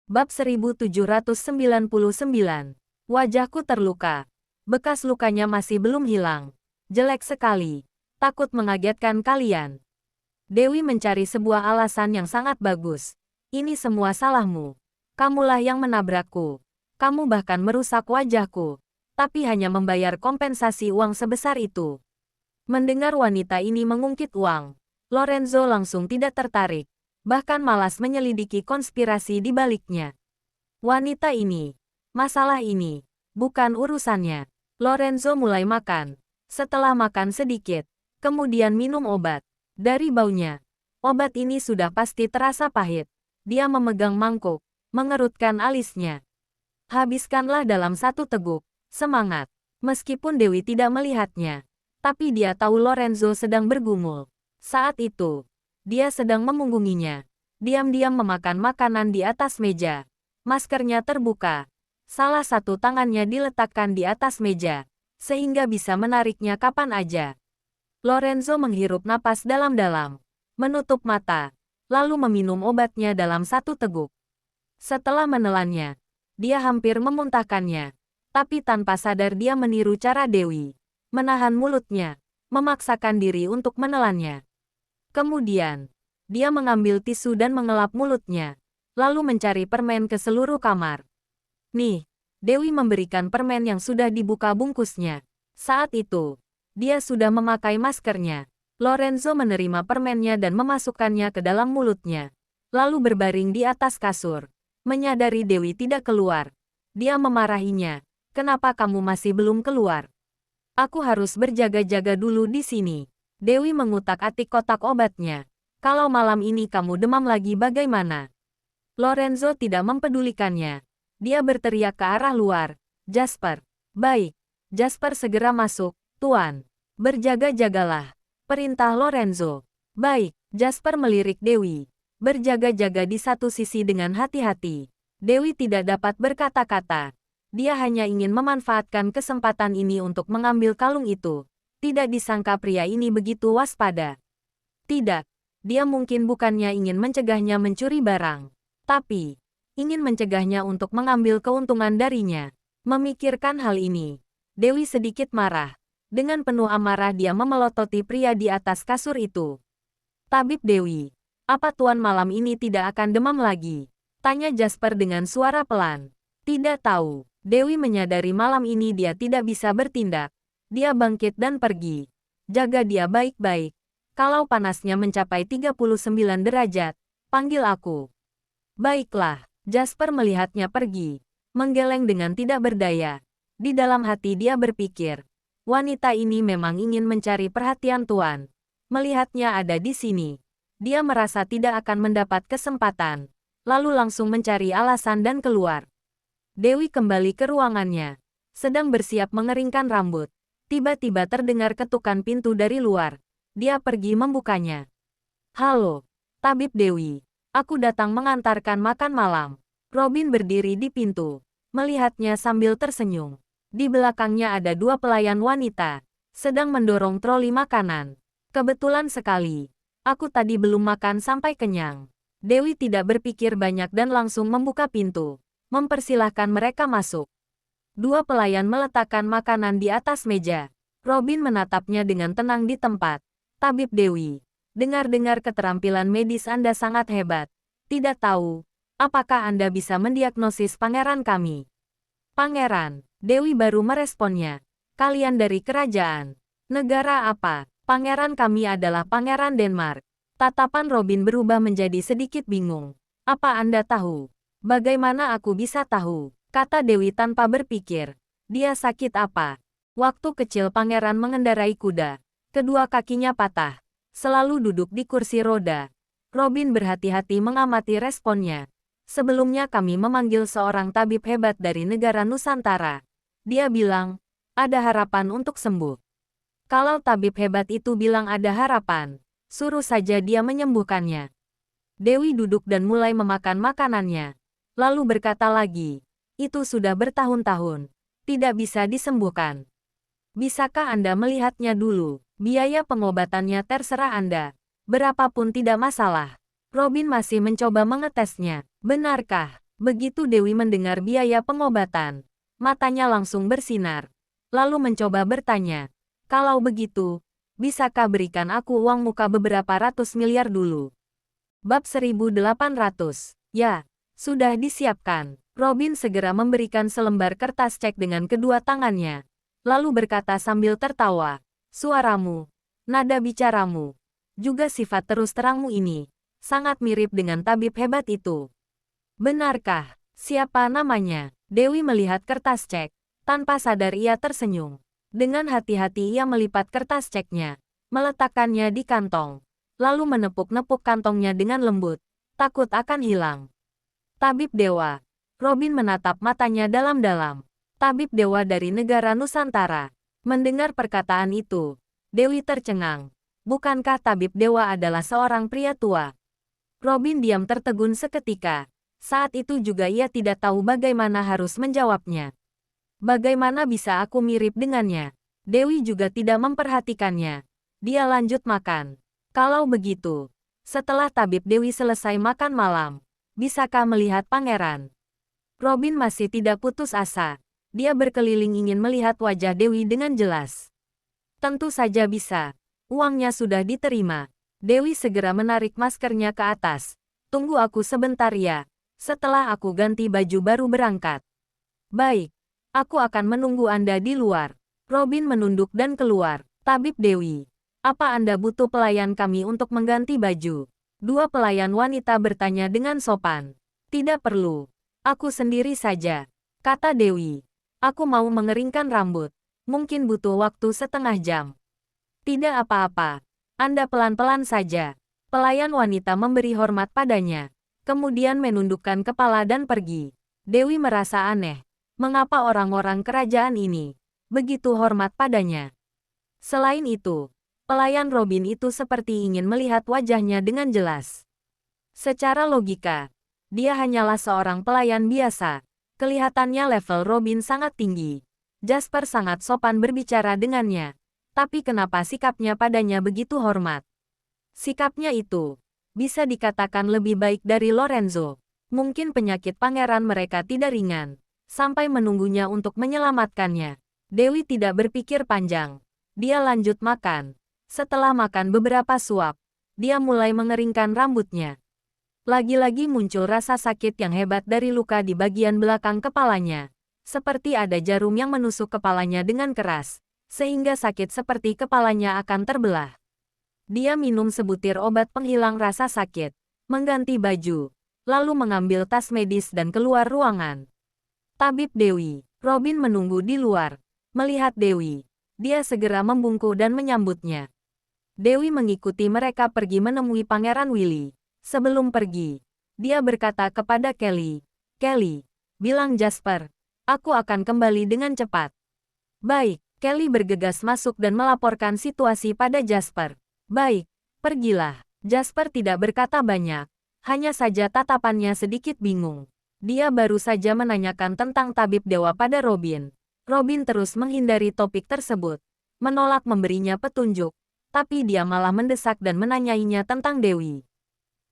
Bab 1799. Wajahku terluka. Bekas lukanya masih belum hilang. Jelek sekali. Takut mengagetkan kalian. Dewi mencari sebuah alasan yang sangat bagus. Ini semua salahmu. Kamulah yang menabrakku. Kamu bahkan merusak wajahku. Tapi hanya membayar kompensasi uang sebesar itu. Mendengar wanita ini mengungkit uang, Lorenzo langsung tidak tertarik. Bahkan malas menyelidiki konspirasi di baliknya. Wanita ini, masalah ini, bukan urusannya. Lorenzo mulai makan. Setelah makan sedikit, kemudian minum obat. Dari baunya, obat ini sudah pasti terasa pahit. Dia memegang mangkuk, mengerutkan alisnya. Habiskanlah dalam satu teguk. Semangat. Meskipun Dewi tidak melihatnya, tapi dia tahu Lorenzo sedang bergumul. Saat itu, dia sedang memunggunginya. Diam-diam memakan makanan di atas meja. Maskernya terbuka. Salah satu tangannya diletakkan di atas meja, sehingga bisa menariknya kapan aja. Lorenzo menghirup napas dalam-dalam, menutup mata, lalu meminum obatnya dalam satu teguk. Setelah menelannya, dia hampir memuntahkannya. Tapi tanpa sadar dia meniru cara Dewi. Menahan mulutnya, memaksakan diri untuk menelannya. Kemudian, dia mengambil tisu dan mengelap mulutnya, lalu mencari permen ke seluruh kamar. Nih, Dewi memberikan permen yang sudah dibuka bungkusnya. Saat itu, dia sudah memakai maskernya. Lorenzo menerima permennya dan memasukkannya ke dalam mulutnya. Lalu berbaring di atas kasur. Menyadari Dewi tidak keluar. Dia memarahinya. Kenapa kamu masih belum keluar? Aku harus berjaga-jaga dulu di sini. Dewi mengutak-atik kotak obatnya. Kalau malam ini kamu demam lagi bagaimana? Lorenzo tidak mempedulikannya. Dia berteriak ke arah luar. Jasper. Baik. Jasper segera masuk. Tuan. Berjaga-jagalah. Perintah Lorenzo. Baik. Jasper melirik Dewi. Berjaga-jaga di satu sisi dengan hati-hati. Dewi tidak dapat berkata-kata. Dia hanya ingin memanfaatkan kesempatan ini untuk mengambil kalung itu. Tidak disangka pria ini begitu waspada. Tidak. Dia mungkin bukannya ingin mencegahnya mencuri barang, tapi ingin mencegahnya untuk mengambil keuntungan darinya. Memikirkan hal ini, Dewi sedikit marah. Dengan penuh amarah dia memelototi pria di atas kasur itu. Tabib Dewi, apa tuan malam ini tidak akan demam lagi? Tanya Jasper dengan suara pelan. Tidak tahu. Dewi menyadari malam ini dia tidak bisa bertindak. Dia bangkit dan pergi. Jaga dia baik-baik. Kalau panasnya mencapai 39 derajat, panggil aku. Baiklah, Jasper melihatnya pergi. Menggeleng dengan tidak berdaya. Di dalam hati dia berpikir, wanita ini memang ingin mencari perhatian tuan. Melihatnya ada di sini, dia merasa tidak akan mendapat kesempatan. Lalu langsung mencari alasan dan keluar. Dewi kembali ke ruangannya. Sedang bersiap mengeringkan rambut. Tiba-tiba terdengar ketukan pintu dari luar. Dia pergi membukanya. Halo, Tabib Dewi. Aku datang mengantarkan makan malam. Robin berdiri di pintu. Melihatnya sambil tersenyum. Di belakangnya ada dua pelayan wanita. Sedang mendorong troli makanan. Kebetulan sekali. Aku tadi belum makan sampai kenyang. Dewi tidak berpikir banyak dan langsung membuka pintu. Mempersilahkan mereka masuk. Dua pelayan meletakkan makanan di atas meja. Robin menatapnya dengan tenang di tempat. Tabib Dewi, dengar-dengar keterampilan medis Anda sangat hebat. Tidak tahu, apakah Anda bisa mendiagnosis pangeran kami? Pangeran, Dewi baru meresponnya. Kalian dari kerajaan. Negara apa? Pangeran kami adalah Pangeran Denmark. Tatapan Robin berubah menjadi sedikit bingung. Apa Anda tahu? Bagaimana aku bisa tahu? Kata Dewi tanpa berpikir. Dia sakit apa? Waktu kecil pangeran mengendarai kuda. Kedua kakinya patah. Selalu duduk di kursi roda. Robin berhati-hati mengamati responnya. Sebelumnya kami memanggil seorang tabib hebat dari negara Nusantara. Dia bilang, ada harapan untuk sembuh. Kalau tabib hebat itu bilang ada harapan, suruh saja dia menyembuhkannya. Dewi duduk dan mulai memakan makanannya. Lalu berkata lagi, itu sudah bertahun-tahun. Tidak bisa disembuhkan. Bisakah Anda melihatnya dulu? Biaya pengobatannya terserah Anda. Berapapun tidak masalah. Robin masih mencoba mengetesnya. Benarkah? Begitu Dewi mendengar biaya pengobatan, matanya langsung bersinar. Lalu mencoba bertanya, kalau begitu, bisakah berikan aku uang muka beberapa ratus miliar dulu? Bab 1800. Ya, sudah disiapkan. Robin segera memberikan selembar kertas cek dengan kedua tangannya. Lalu berkata sambil tertawa, suaramu, nada bicaramu, juga sifat terus terangmu ini, sangat mirip dengan tabib hebat itu. Benarkah? Siapa namanya? Dewi melihat kertas cek. Tanpa sadar ia tersenyum. Dengan hati-hati ia melipat kertas ceknya, meletakkannya di kantong, lalu menepuk-nepuk kantongnya dengan lembut, takut akan hilang. Tabib Dewa. Robin menatap matanya dalam-dalam. Tabib Dewa dari negara Nusantara. Mendengar perkataan itu, Dewi tercengang. Bukankah Tabib Dewa adalah seorang pria tua? Robin diam tertegun seketika. Saat itu juga ia tidak tahu bagaimana harus menjawabnya. Bagaimana bisa aku mirip dengannya? Dewi juga tidak memperhatikannya. Dia lanjut makan. Kalau begitu, setelah Tabib Dewi selesai makan malam, bisakah melihat pangeran? Robin masih tidak putus asa. Dia berkeliling ingin melihat wajah Dewi dengan jelas. Tentu saja bisa. Uangnya sudah diterima. Dewi segera menarik maskernya ke atas. Tunggu aku sebentar ya. Setelah aku ganti baju baru berangkat. Baik. Aku akan menunggu Anda di luar. Robin menunduk dan keluar. Tabib Dewi. Apa Anda butuh pelayan kami untuk mengganti baju? Dua pelayan wanita bertanya dengan sopan. Tidak perlu. Aku sendiri saja, kata Dewi. Aku mau mengeringkan rambut. Mungkin butuh waktu setengah jam. Tidak apa-apa. Anda pelan-pelan saja. Pelayan wanita memberi hormat padanya. Kemudian menundukkan kepala dan pergi. Dewi merasa aneh. Mengapa orang-orang kerajaan ini begitu hormat padanya? Selain itu, pelayan Robin itu seperti ingin melihat wajahnya dengan jelas. Secara logika, dia hanyalah seorang pelayan biasa. Kelihatannya level Robin sangat tinggi. Jasper sangat sopan berbicara dengannya. Tapi kenapa sikapnya padanya begitu hormat? Sikapnya itu bisa dikatakan lebih baik dari Lorenzo. Mungkin penyakit pangeran mereka tidak ringan. Sampai menunggunya untuk menyelamatkannya. Dewi tidak berpikir panjang. Dia lanjut makan. Setelah makan beberapa suap, dia mulai mengeringkan rambutnya. Lagi-lagi muncul rasa sakit yang hebat dari luka di bagian belakang kepalanya. Seperti ada jarum yang menusuk kepalanya dengan keras, sehingga sakit seperti kepalanya akan terbelah. Dia minum sebutir obat penghilang rasa sakit, mengganti baju, lalu mengambil tas medis dan keluar ruangan. Tabib Dewi. Robin menunggu di luar. Melihat Dewi, dia segera membungkuk dan menyambutnya. Dewi mengikuti mereka pergi menemui Pangeran Willy. Sebelum pergi, dia berkata kepada Kelly, "Kelly, bilang Jasper, aku akan kembali dengan cepat." Baik, Kelly bergegas masuk dan melaporkan situasi pada Jasper. Baik, pergilah. Jasper tidak berkata banyak, hanya saja tatapannya sedikit bingung. Dia baru saja menanyakan tentang tabib dewa pada Robin. Robin terus menghindari topik tersebut, menolak memberinya petunjuk, tapi dia malah mendesak dan menanyainya tentang Dewi.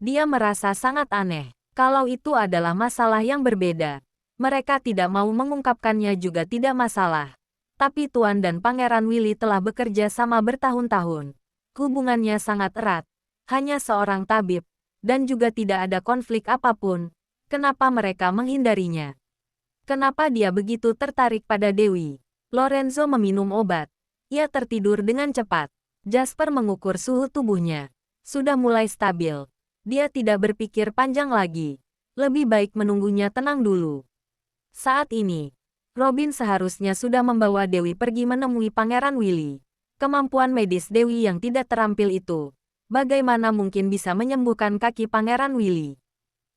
Dia merasa sangat aneh. Kalau itu adalah masalah yang berbeda, mereka tidak mau mengungkapkannya juga tidak masalah. Tapi Tuan dan Pangeran Willy telah bekerja sama bertahun-tahun. Hubungannya sangat erat. Hanya seorang tabib, dan juga tidak ada konflik apapun. Kenapa mereka menghindarinya? Kenapa dia begitu tertarik pada Dewi? Lorenzo meminum obat. Ia tertidur dengan cepat. Jasper mengukur suhu tubuhnya. Sudah mulai stabil. Dia tidak berpikir panjang lagi. Lebih baik menunggunya tenang dulu. Saat ini, Robin seharusnya sudah membawa Dewi pergi menemui Pangeran Willy. Kemampuan medis Dewi yang tidak terampil itu, bagaimana mungkin bisa menyembuhkan kaki Pangeran Willy?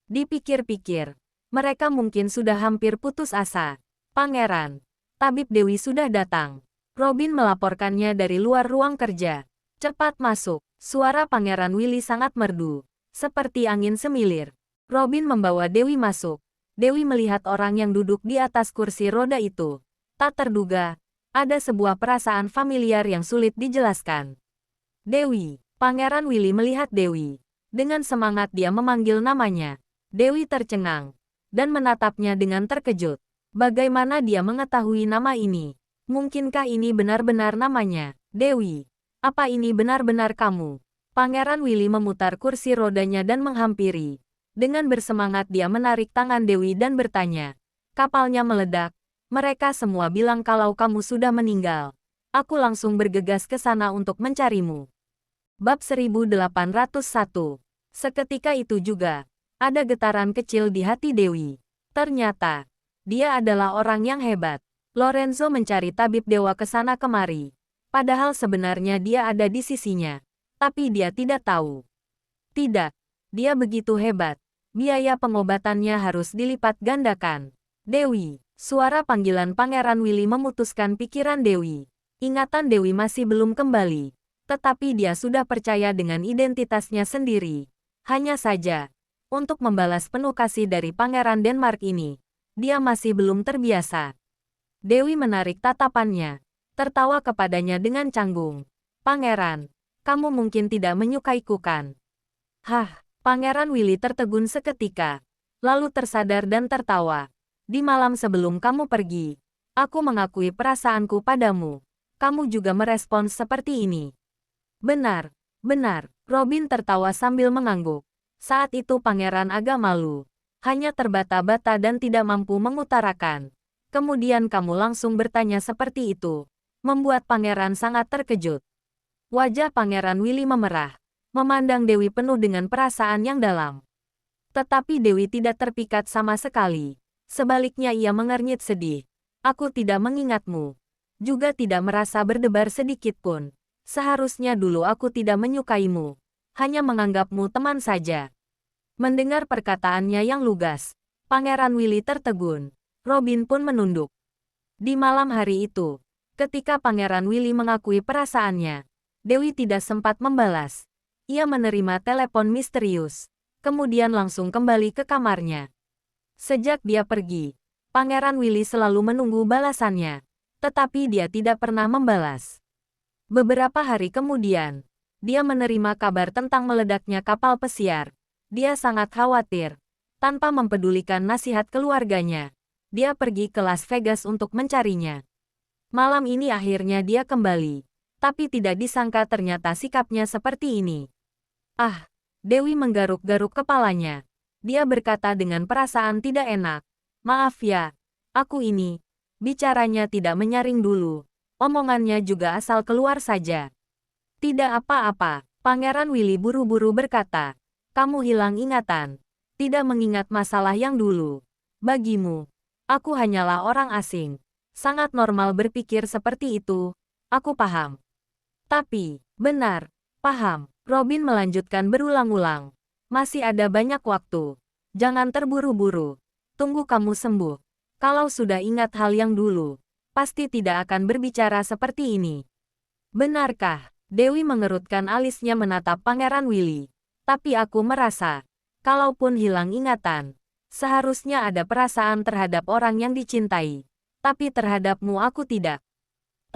Dipikir-pikir, mereka mungkin sudah hampir putus asa. Pangeran, tabib Dewi sudah datang. Robin melaporkannya dari luar ruang kerja. Cepat masuk. Suara Pangeran Willy sangat merdu, seperti angin semilir. Robin membawa Dewi masuk. Dewi melihat orang yang duduk di atas kursi roda itu. Tak terduga, ada sebuah perasaan familiar yang sulit dijelaskan. Dewi. Pangeran Willy melihat Dewi. Dengan semangat dia memanggil namanya. Dewi tercengang. dan menatapnya dengan terkejut. Bagaimana dia mengetahui nama ini? Mungkinkah ini benar-benar namanya? Dewi, apa ini benar-benar kamu? Pangeran Willy memutar kursi rodanya dan menghampiri. Dengan bersemangat dia menarik tangan Dewi dan bertanya. Kapalnya meledak. Mereka semua bilang kalau kamu sudah meninggal. Aku langsung bergegas ke sana untuk mencarimu. Bab 1801. Seketika itu juga, ada getaran kecil di hati Dewi. Ternyata, dia adalah orang yang hebat. Lorenzo mencari tabib dewa ke sana kemari. Padahal sebenarnya dia ada di sisinya. Tapi dia tidak tahu. Tidak, dia begitu hebat. Biaya pengobatannya harus dilipat gandakan. Dewi, suara panggilan Pangeran Willy memutuskan pikiran Dewi. Ingatan Dewi masih belum kembali. Tetapi dia sudah percaya dengan identitasnya sendiri. Hanya saja, untuk membalas penuh kasih dari Pangeran Denmark ini, dia masih belum terbiasa. Dewi menarik tatapannya, tertawa kepadanya dengan canggung. Pangeran, kamu mungkin tidak menyukaiku kan? Hah, Pangeran Willy tertegun seketika, lalu tersadar dan tertawa. Di malam sebelum kamu pergi, aku mengakui perasaanku padamu. Kamu juga merespons seperti ini. Benar, benar, Robin tertawa sambil mengangguk. Saat itu pangeran agak malu. Hanya terbata-bata dan tidak mampu mengutarakan. Kemudian kamu langsung bertanya seperti itu. Membuat pangeran sangat terkejut. Wajah Pangeran Willy memerah. Memandang Dewi penuh dengan perasaan yang dalam. Tetapi Dewi tidak terpikat sama sekali. Sebaliknya ia mengernyit sedih. Aku tidak mengingatmu. Juga tidak merasa berdebar sedikit pun. Seharusnya dulu aku tidak menyukaimu. Hanya menganggapmu teman saja. Mendengar perkataannya yang lugas, Pangeran Willy tertegun. Robin pun menunduk. Di malam hari itu, ketika Pangeran Willy mengakui perasaannya, Dewi tidak sempat membalas. Ia menerima telepon misterius. Kemudian langsung kembali ke kamarnya. Sejak dia pergi, Pangeran Willy selalu menunggu balasannya. Tetapi dia tidak pernah membalas. Beberapa hari kemudian, dia menerima kabar tentang meledaknya kapal pesiar. Dia sangat khawatir. Tanpa mempedulikan nasihat keluarganya, dia pergi ke Las Vegas untuk mencarinya. Malam ini akhirnya dia kembali. Tapi tidak disangka ternyata sikapnya seperti ini. Ah, Dewi menggaruk-garuk kepalanya. Dia berkata dengan perasaan tidak enak. Maaf ya, aku ini. Bicaranya tidak menyaring dulu. Omongannya juga asal keluar saja. Tidak apa-apa, Pangeran Willy buru-buru berkata. Kamu hilang ingatan. Tidak mengingat masalah yang dulu. Bagimu, aku hanyalah orang asing. Sangat normal berpikir seperti itu. Aku paham. Tapi, benar, paham. Robin melanjutkan berulang-ulang. Masih ada banyak waktu. Jangan terburu-buru. Tunggu kamu sembuh. Kalau sudah ingat hal yang dulu, pasti tidak akan berbicara seperti ini. Benarkah? Dewi mengerutkan alisnya menatap Pangeran Willy. Tapi aku merasa, kalaupun hilang ingatan, seharusnya ada perasaan terhadap orang yang dicintai. Tapi terhadapmu aku tidak.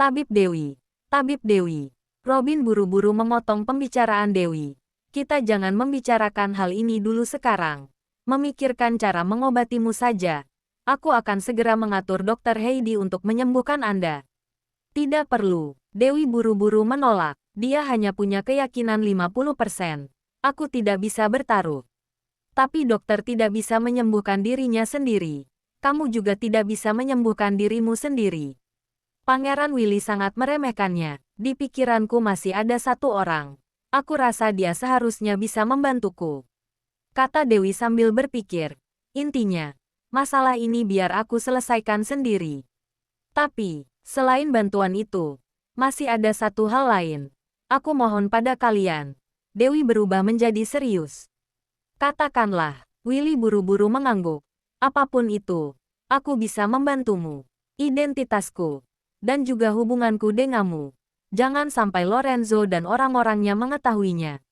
Tabib Dewi. Tabib Dewi. Robin buru-buru memotong pembicaraan Dewi. Kita jangan membicarakan hal ini dulu sekarang. Memikirkan cara mengobatimu saja. Aku akan segera mengatur Dr. Heidi untuk menyembuhkan Anda. Tidak perlu. Dewi buru-buru menolak. Dia hanya punya keyakinan 50%. Aku tidak bisa bertaruh. Tapi dokter tidak bisa menyembuhkan dirinya sendiri. Kamu juga tidak bisa menyembuhkan dirimu sendiri. Pangeran Willy sangat meremehkannya. Di pikiranku masih ada satu orang. Aku rasa dia seharusnya bisa membantuku. Kata Dewi sambil berpikir. Intinya, masalah ini biar aku selesaikan sendiri. Tapi, selain bantuan itu, masih ada satu hal lain. Aku mohon pada kalian. Dewi berubah menjadi serius. Katakanlah, Willy buru-buru mengangguk. Apapun itu, aku bisa membantumu. Identitasku, dan juga hubunganku denganmu. Jangan sampai Lorenzo dan orang-orangnya mengetahuinya.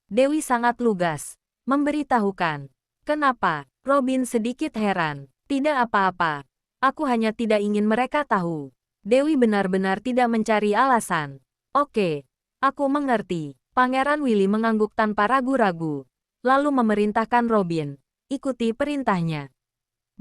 Dewi sangat lugas. Memberitahukan. Kenapa? Robin sedikit heran. Tidak apa-apa. Aku hanya tidak ingin mereka tahu. Dewi benar-benar tidak mencari alasan. Oke. Aku mengerti. Pangeran Willy mengangguk tanpa ragu-ragu. Lalu memerintahkan Robin. Ikuti perintahnya.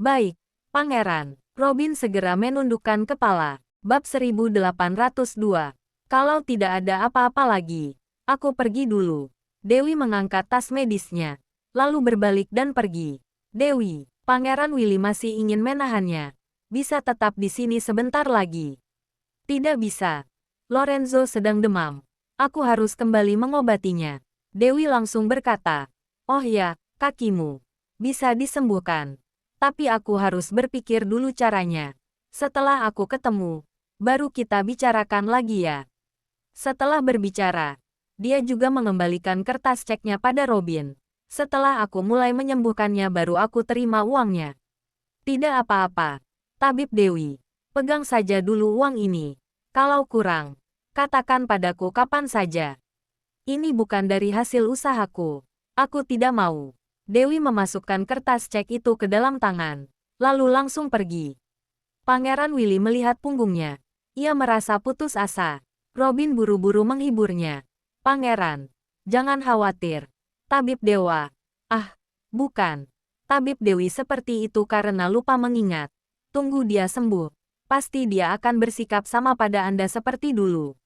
Baik, Pangeran. Robin segera menundukkan kepala. Bab 1802. Kalau tidak ada apa-apa lagi, aku pergi dulu. Dewi mengangkat tas medisnya, lalu berbalik dan pergi. Dewi, Pangeran Willy masih ingin menahannya. Bisa tetap di sini sebentar lagi. Tidak bisa. Lorenzo sedang demam. Aku harus kembali mengobatinya. Dewi langsung berkata, oh ya, kakimu. Bisa disembuhkan. Tapi aku harus berpikir dulu caranya. Setelah aku ketemu, baru kita bicarakan lagi ya. Setelah berbicara, dia juga mengembalikan kertas ceknya pada Robin. Setelah aku mulai menyembuhkannya baru aku terima uangnya. Tidak apa-apa. Tabib Dewi, pegang saja dulu uang ini. Kalau kurang, katakan padaku kapan saja. Ini bukan dari hasil usahaku. Aku tidak mau. Dewi memasukkan kertas cek itu ke dalam tangan, lalu langsung pergi. Pangeran Willy melihat punggungnya. Ia merasa putus asa. Robin buru-buru menghiburnya. Pangeran, jangan khawatir. Tabib Dewa. Ah, bukan. Tabib Dewi seperti itu karena lupa mengingat. Tunggu dia sembuh. Pasti dia akan bersikap sama pada Anda seperti dulu.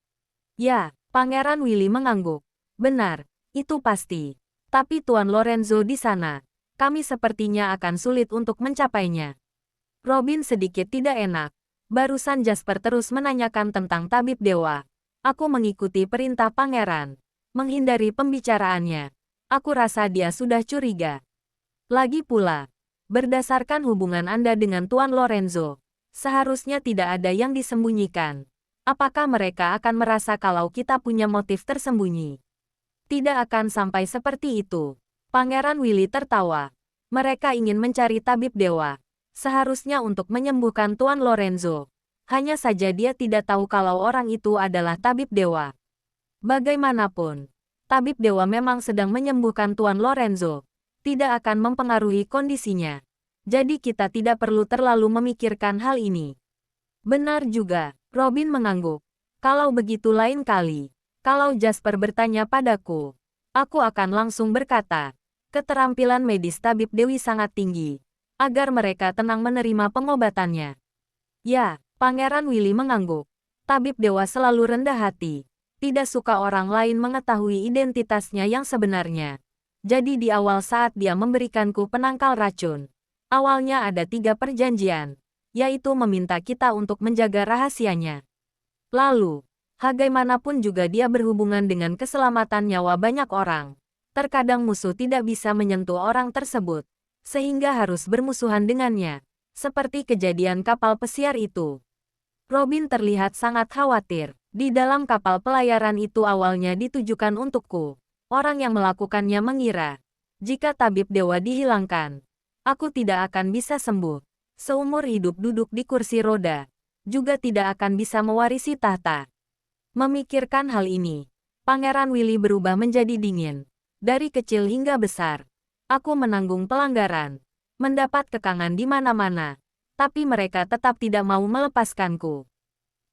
Ya, Pangeran Willy mengangguk. Benar, itu pasti. Tapi Tuan Lorenzo di sana, kami sepertinya akan sulit untuk mencapainya. Robin sedikit tidak enak. Barusan Jasper terus menanyakan tentang Tabib Dewa. Aku mengikuti perintah Pangeran. Menghindari pembicaraannya. Aku rasa dia sudah curiga. Lagi pula, berdasarkan hubungan Anda dengan Tuan Lorenzo, seharusnya tidak ada yang disembunyikan. Apakah mereka akan merasa kalau kita punya motif tersembunyi? Tidak akan sampai seperti itu. Pangeran Willy tertawa. Mereka ingin mencari Tabib Dewa. Seharusnya untuk menyembuhkan Tuan Lorenzo. Hanya saja dia tidak tahu kalau orang itu adalah Tabib Dewa. Bagaimanapun, Tabib Dewa memang sedang menyembuhkan Tuan Lorenzo. Tidak akan mempengaruhi kondisinya. Jadi kita tidak perlu terlalu memikirkan hal ini. Benar juga, Robin mengangguk. Kalau begitu lain kali. Kalau Jasper bertanya padaku, aku akan langsung berkata, keterampilan medis Tabib Dewi sangat tinggi, agar mereka tenang menerima pengobatannya. Ya, Pangeran Willy mengangguk. Tabib Dewa selalu rendah hati, tidak suka orang lain mengetahui identitasnya yang sebenarnya. Jadi di awal saat dia memberikanku penangkal racun, awalnya ada 3 perjanjian, yaitu meminta kita untuk menjaga rahasianya. Lalu, bagaimanapun juga dia berhubungan dengan keselamatan nyawa banyak orang. Terkadang musuh tidak bisa menyentuh orang tersebut, sehingga harus bermusuhan dengannya, seperti kejadian kapal pesiar itu. Robin terlihat sangat khawatir. Di dalam kapal pelayaran itu awalnya ditujukan untukku. Orang yang melakukannya mengira, jika Tabib Dewa dihilangkan, aku tidak akan bisa sembuh. Seumur hidup duduk di kursi roda, juga tidak akan bisa mewarisi tahta. Memikirkan hal ini, Pangeran Willy berubah menjadi dingin. Dari kecil hingga besar, aku menanggung pelanggaran, mendapat kekangan di mana-mana, tapi mereka tetap tidak mau melepaskanku.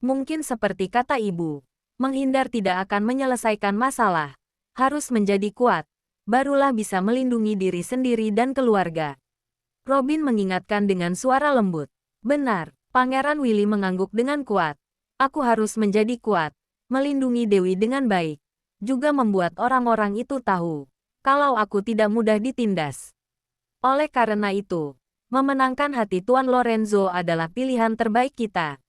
Mungkin seperti kata ibu, menghindar tidak akan menyelesaikan masalah. Harus menjadi kuat, barulah bisa melindungi diri sendiri dan keluarga. Robin mengingatkan dengan suara lembut. Benar, Pangeran Willy mengangguk dengan kuat. Aku harus menjadi kuat. Melindungi Dewi dengan baik, juga membuat orang-orang itu tahu kalau aku tidak mudah ditindas. Oleh karena itu, memenangkan hati Tuan Lorenzo adalah pilihan terbaik kita.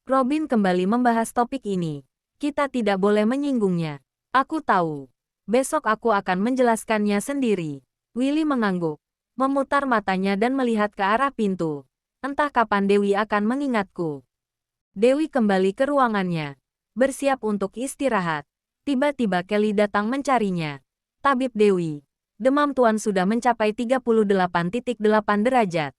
Robin kembali membahas topik ini. Kita tidak boleh menyinggungnya. Aku tahu. Besok aku akan menjelaskannya sendiri. Willy mengangguk, memutar matanya dan melihat ke arah pintu. Entah kapan Dewi akan mengingatku. Dewi kembali ke ruangannya, bersiap untuk istirahat. Tiba-tiba Kelly datang mencarinya. Tabib Dewi, demam Tuan sudah mencapai 38,8 derajat.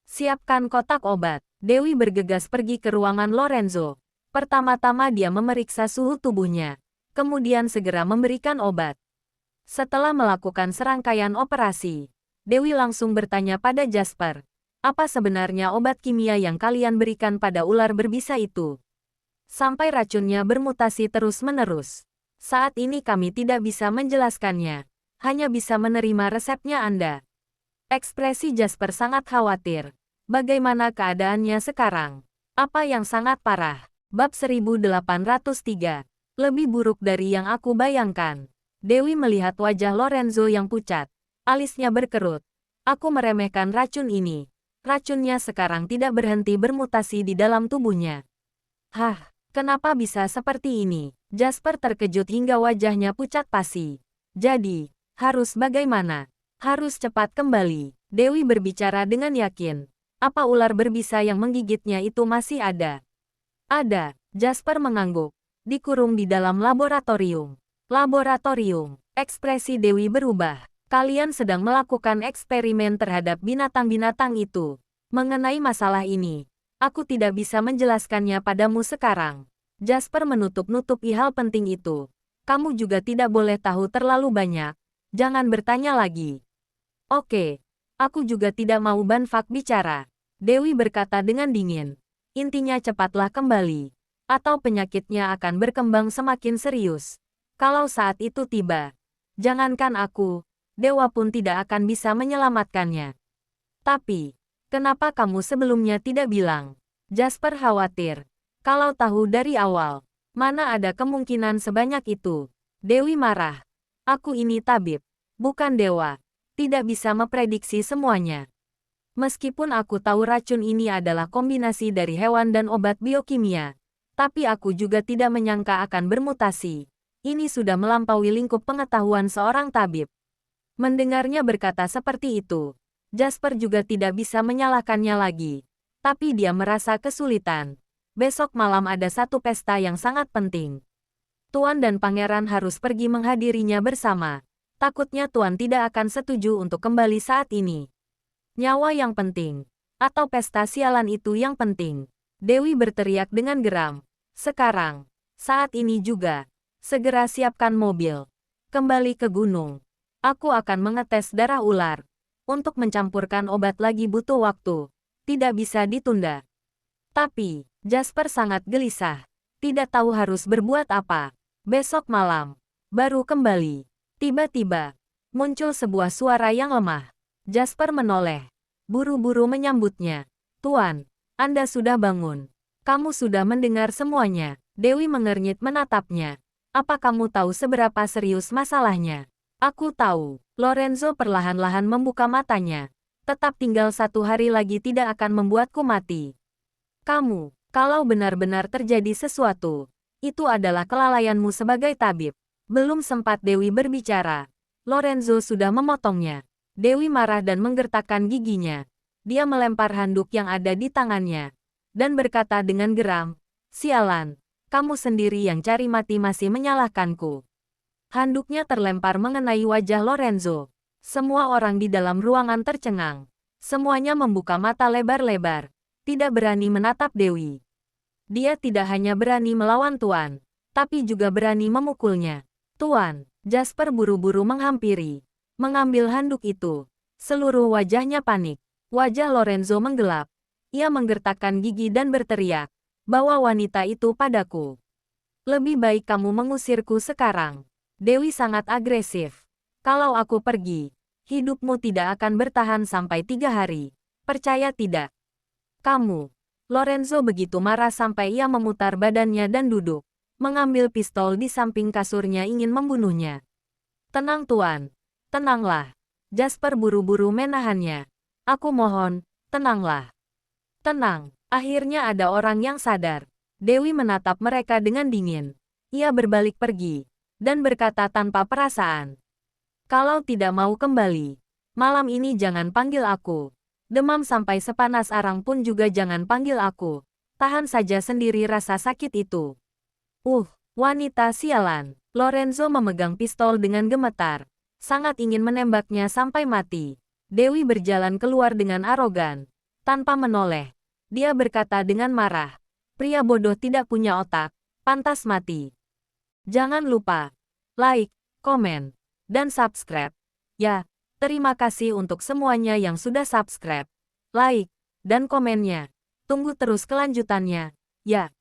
Siapkan kotak obat. Dewi bergegas pergi ke ruangan Lorenzo. Pertama-tama dia memeriksa suhu tubuhnya, kemudian segera memberikan obat. Setelah melakukan serangkaian operasi, Dewi langsung bertanya pada Jasper, apa sebenarnya obat kimia yang kalian berikan pada ular berbisa itu? Sampai racunnya bermutasi terus-menerus. Saat ini kami tidak bisa menjelaskannya. Hanya bisa menerima resepnya Anda. Ekspresi Jasper sangat khawatir. Bagaimana keadaannya sekarang? Apa yang sangat parah? Bab 1803. Lebih buruk dari yang aku bayangkan. Dewi melihat wajah Lorenzo yang pucat. Alisnya berkerut. Aku meremehkan racun ini. Racunnya sekarang tidak berhenti bermutasi di dalam tubuhnya. Hah, kenapa bisa seperti ini? Jasper terkejut hingga wajahnya pucat pasi. Jadi, harus bagaimana? Harus cepat kembali. Dewi berbicara dengan yakin. Apa ular berbisa yang menggigitnya itu masih ada? Ada. Jasper mengangguk. Dikurung di dalam laboratorium. Laboratorium. Ekspresi Dewi berubah. Kalian sedang melakukan eksperimen terhadap binatang-binatang itu. Mengenai masalah ini, aku tidak bisa menjelaskannya padamu sekarang. Jasper menutup-nutupi hal penting itu. Kamu juga tidak boleh tahu terlalu banyak. Jangan bertanya lagi. Oke. Aku juga tidak mau Banfak bicara. Dewi berkata dengan dingin. Intinya cepatlah kembali. Atau penyakitnya akan berkembang semakin serius. Kalau saat itu tiba, jangankan aku, dewa pun tidak akan bisa menyelamatkannya. Tapi, kenapa kamu sebelumnya tidak bilang? Jasper khawatir. Kalau tahu dari awal, mana ada kemungkinan sebanyak itu? Dewi marah. Aku ini tabib, bukan dewa. Tidak bisa memprediksi semuanya. Meskipun aku tahu racun ini adalah kombinasi dari hewan dan obat biokimia, tapi aku juga tidak menyangka akan bermutasi. Ini sudah melampaui lingkup pengetahuan seorang tabib. Mendengarnya berkata seperti itu, Jasper juga tidak bisa menyalahkannya lagi. Tapi dia merasa kesulitan. Besok malam ada satu pesta yang sangat penting. Tuan dan pangeran harus pergi menghadirinya bersama. Takutnya Tuan tidak akan setuju untuk kembali saat ini. Nyawa yang penting. Atau pesta sialan itu yang penting. Dewi berteriak dengan geram. Sekarang. Saat ini juga. Segera siapkan mobil. Kembali ke gunung. Aku akan mengetes darah ular. Untuk mencampurkan obat lagi butuh waktu. Tidak bisa ditunda. Tapi, Jasper sangat gelisah. Tidak tahu harus berbuat apa. Besok malam. Baru kembali. Tiba-tiba, muncul sebuah suara yang lemah. Jasper menoleh. Buru-buru menyambutnya. Tuan, Anda sudah bangun. Kamu sudah mendengar semuanya. Dewi mengernyit menatapnya. Apa kamu tahu seberapa serius masalahnya? Aku tahu. Lorenzo perlahan-lahan membuka matanya. Tetap tinggal 1 hari lagi tidak akan membuatku mati. Kamu, kalau benar-benar terjadi sesuatu, itu adalah kelalaianmu sebagai tabib. Belum sempat Dewi berbicara, Lorenzo sudah memotongnya. Dewi marah dan menggertakkan giginya. Dia melempar handuk yang ada di tangannya. Dan berkata dengan geram, sialan, kamu sendiri yang cari mati masih menyalahkanku. Handuknya terlempar mengenai wajah Lorenzo. Semua orang di dalam ruangan tercengang. Semuanya membuka mata lebar-lebar. Tidak berani menatap Dewi. Dia tidak hanya berani melawan Tuan, tapi juga berani memukulnya. Tuan, Jasper buru-buru menghampiri. Mengambil handuk itu. Seluruh wajahnya panik. Wajah Lorenzo menggelap. Ia menggertakkan gigi dan berteriak. Bawa wanita itu padaku. Lebih baik kamu mengusirku sekarang. Dewi sangat agresif. Kalau aku pergi, hidupmu tidak akan bertahan sampai 3 hari. Percaya tidak? Kamu. Lorenzo begitu marah sampai ia memutar badannya dan duduk. Mengambil pistol di samping kasurnya ingin membunuhnya. Tenang Tuan. Tenanglah. Jasper buru-buru menahannya. Aku mohon, tenanglah. Tenang. Akhirnya ada orang yang sadar. Dewi menatap mereka dengan dingin. Ia berbalik pergi. Dan berkata tanpa perasaan. Kalau tidak mau kembali, malam ini jangan panggil aku. Demam sampai sepanas arang pun juga jangan panggil aku. Tahan saja sendiri rasa sakit itu. Wanita sialan. Lorenzo memegang pistol dengan gemetar. Sangat ingin menembaknya sampai mati. Dewi berjalan keluar dengan arogan. Tanpa menoleh. Dia berkata dengan marah. Pria bodoh tidak punya otak. Pantas mati. Jangan lupa. Like, komen, dan subscribe. Ya, terima kasih untuk semuanya yang sudah subscribe. Like, dan komennya. Tunggu terus kelanjutannya. Ya.